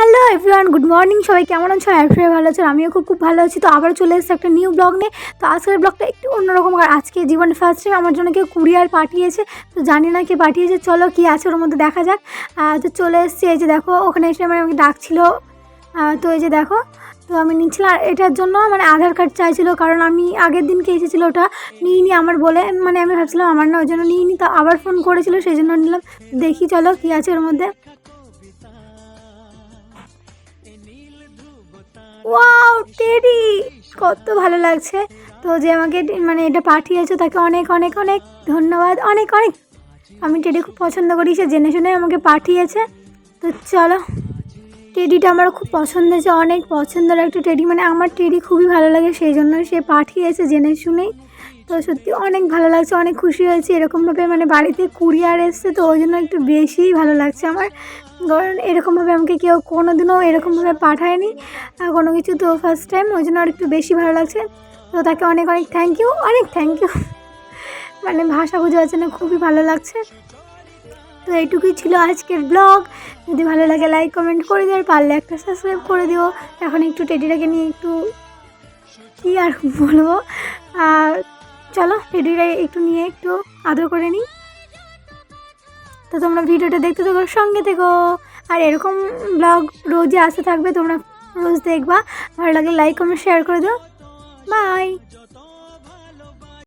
Hello everyone, good morning. সবাই কেমন আছো? সবাই ভালো আছো, আমিও খুব ভালো আছি। তো আবার চলে এসেছে একটা নিউ ব্লগ নিয়ে। তো আজকের ব্লগটা একটু অন্যরকম, আর আজকে জীবনে ফার্স্ট টাইম আমার জন্য কেউ কুরিয়ার পাঠিয়েছে। তো জানি না কে পাঠিয়েছে, চলো কি আছে ওর মধ্যে দেখা যাক। তো চলে এসেছি, এই যে দেখো ওখানে এসে আমাকে ডাকছিল। তো এই যে দেখো, তো আমি নিচ্ছিলাম। আর এটার জন্য মানে আধার কার্ড চাইছিলো, কারণ আমি আগের দিনকে এসেছিলো, ওটা নিইনি আমার বলে, মানে আমি ভাবছিলাম আমার না, ওই জন্য নিইনি। তো আবার ফোন করেছিল, সেই জন্য নিলাম। দেখি চলো কি আছে ওর মধ্যে। Wow, teddy! কত ভালো লাগছে। তো যে আমাকে মানে এটা পাঠিয়েছে তাকে অনেক অনেক অনেক ধন্যবাদ, অনেক অনেক। আমি টেডি খুব পছন্দ করি, সে জেনে শুনে আমাকে পাঠিয়েছে। তো চলো, টেডিটা আমার খুব পছন্দ হয়েছে, অনেক পছন্দের একটা টেডি, মানে আমার টেডি খুবই ভালো লাগে, সেই জন্য সে পাঠিয়েছে জেনে শুনেই। তো সত্যি অনেক ভালো লাগছে, অনেক খুশি হয়েছি। এরকমভাবে মানে বাড়িতে কুরিয়ার এসছে, তো ওই জন্য একটু বেশিই ভালো লাগছে আমার। কারণ এরকমভাবে আমাকে কেউ কোনো দিনও এরকমভাবে পাঠায়নি কোনো কিছু, তো ফার্স্ট টাইম, ওই জন্য আর একটু বেশি ভালো লাগছে। তো তাকে অনেক অনেক থ্যাংক ইউ, অনেক থ্যাংক ইউ। মানে ভাষা বুঝে যাচ্ছে না, খুবই ভালো লাগছে। তো এইটুকুই ছিল আজকের ব্লগ। যদি ভালো লাগে লাইক কমেন্ট করে দিও, আর পারলে একটা সাবস্ক্রাইব করে দিও। এখন একটু টেডিটাকে নিয়ে একটু কী আর বলবো, চলো টেডিটা একটু নিয়ে একটু আদর করে নিই। তো তোমরা ভিডিওটা দেখতে থাকো, সঙ্গে থেকো। আর এরকম ব্লগ রোজই আসতে থাকবে, তোমরা রোজ দেখবা। ভালো লাগলে লাইক কমেন্ট শেয়ার করে দিও। বাই।